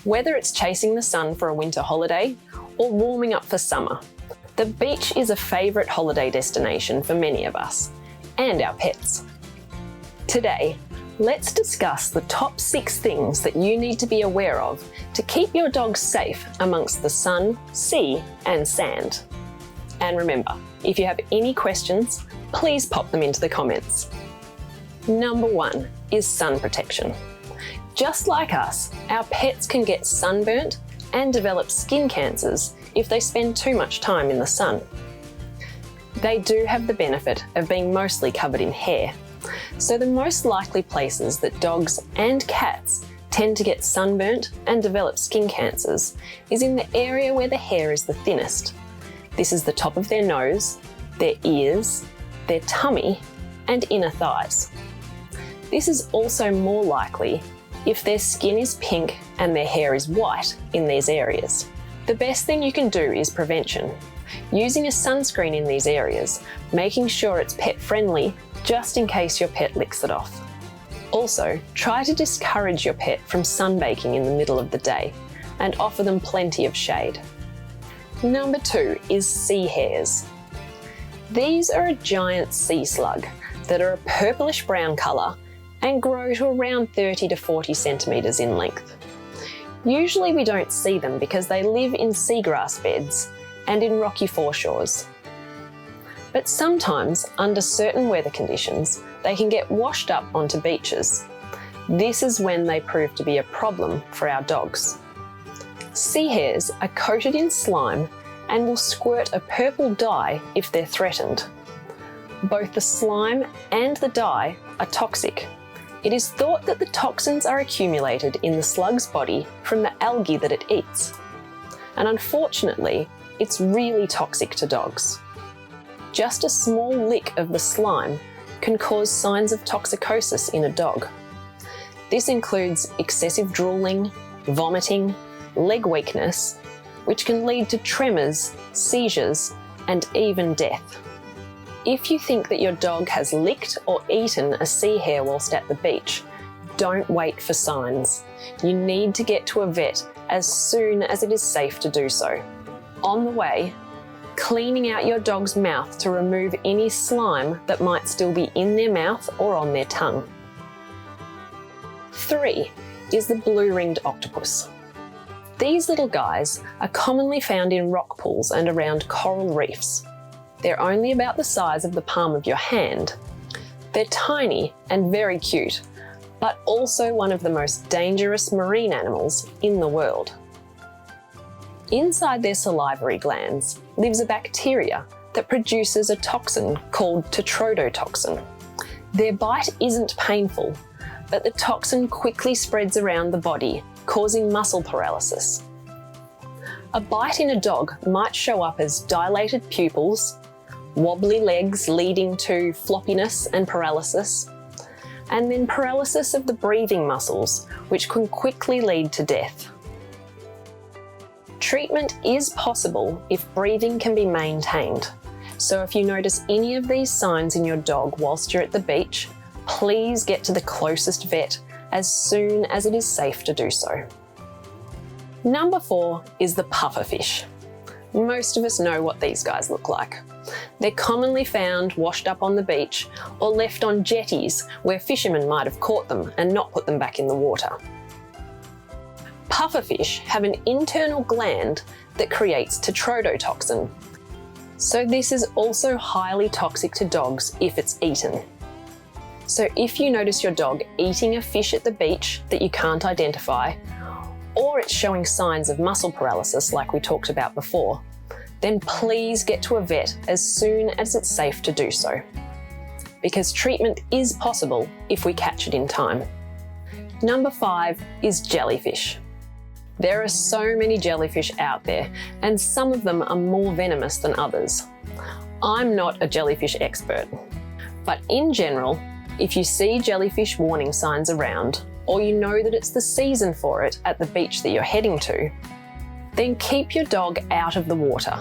Whether it's chasing the sun for a winter holiday or warming up for summer, the beach is a favourite holiday destination for many of us and our pets. Today, let's discuss the top 6 things that you need to be aware of to keep your dog safe amongst the sun, sea, and sand. And remember, if you have any questions, please pop them into the comments. Number 1 is sun protection. Just like us, our pets can get sunburnt and develop skin cancers if they spend too much time in the sun. They do have the benefit of being mostly covered in hair, so the most likely places that dogs and cats tend to get sunburnt and develop skin cancers is in the area where the hair is the thinnest. This is the top of their nose, their ears, their tummy, and inner thighs. This is also more likely if their skin is pink and their hair is white in these areas. The best thing you can do is prevention, using a sunscreen in these areas, making sure it's pet friendly just in case your pet licks it off. Also, try to discourage your pet from sunbaking in the middle of the day and offer them plenty of shade. Number 2 is sea hares. These are a giant sea slug that are a purplish brown colour and grow to around 30 to 40 centimetres in length. Usually we don't see them because they live in seagrass beds and in rocky foreshores. But sometimes, under certain weather conditions, they can get washed up onto beaches. This is when they prove to be a problem for our dogs. Sea hares are coated in slime and will squirt a purple dye if they're threatened. Both the slime and the dye are toxic. It is thought that the toxins are accumulated in the slug's body from the algae that it eats. And unfortunately, it's really toxic to dogs. Just a small lick of the slime can cause signs of toxicosis in a dog. This includes excessive drooling, vomiting, leg weakness, which can lead to tremors, seizures, and even death. If you think that your dog has licked or eaten a sea hare whilst at the beach, don't wait for signs. You need to get to a vet as soon as it is safe to do so. On the way, cleaning out your dog's mouth to remove any slime that might still be in their mouth or on their tongue. 3 is the blue-ringed octopus. These little guys are commonly found in rock pools and around coral reefs. They're only about the size of the palm of your hand. They're tiny and very cute, but also one of the most dangerous marine animals in the world. Inside their salivary glands lives a bacteria that produces a toxin called tetrodotoxin. Their bite isn't painful, but the toxin quickly spreads around the body, causing muscle paralysis. A bite in a dog might show up as dilated pupils, wobbly legs leading to floppiness and paralysis, and then paralysis of the breathing muscles, which can quickly lead to death. Treatment is possible if breathing can be maintained. So if you notice any of these signs in your dog whilst you're at the beach, please get to the closest vet as soon as it is safe to do so. Number 4 is the pufferfish. Most of us know what these guys look like. They're commonly found washed up on the beach or left on jetties where fishermen might have caught them and not put them back in the water. Pufferfish have an internal gland that creates tetrodotoxin. So this is also highly toxic to dogs if it's eaten. So if you notice your dog eating a fish at the beach that you can't identify, or it's showing signs of muscle paralysis like we talked about before, then please get to a vet as soon as it's safe to do so, because treatment is possible if we catch it in time. Number 5 is jellyfish. There are so many jellyfish out there, and some of them are more venomous than others. I'm not a jellyfish expert, but in general, if you see jellyfish warning signs around, or you know that it's the season for it at the beach that you're heading to, then keep your dog out of the water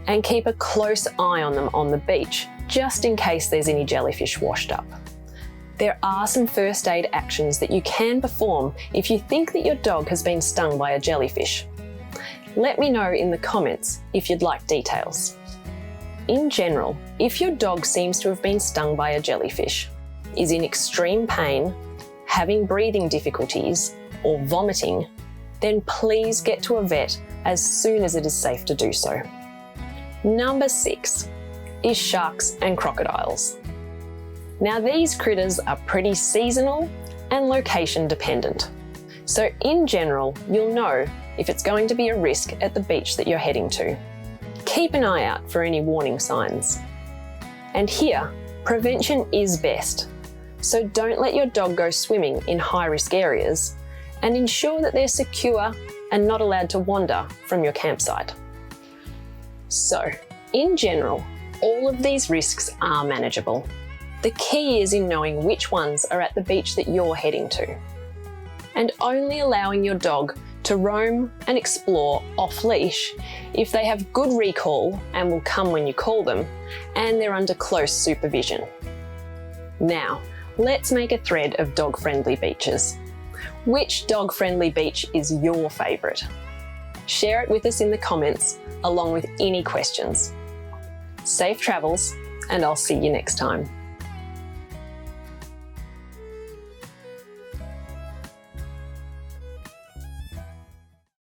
and keep a close eye on them on the beach, just in case there's any jellyfish washed up. There are some first aid actions that you can perform if you think that your dog has been stung by a jellyfish. Let me know in the comments if you'd like details. In general, if your dog seems to have been stung by a jellyfish, is in extreme pain, having breathing difficulties, or vomiting, then please get to a vet as soon as it is safe to do so. Number 6 is sharks and crocodiles. Now these critters are pretty seasonal and location dependent. So in general, you'll know if it's going to be a risk at the beach that you're heading to. Keep an eye out for any warning signs. And here, prevention is best. So don't let your dog go swimming in high-risk areas, and ensure that they're secure and not allowed to wander from your campsite. So, in general, all of these risks are manageable. The key is in knowing which ones are at the beach that you're heading to, and only allowing your dog to roam and explore off-leash if they have good recall and will come when you call them, and they're under close supervision. Now, let's make a thread of dog-friendly beaches. Which dog-friendly beach is your favourite? Share it with us in the comments, along with any questions. Safe travels, and I'll see you next time.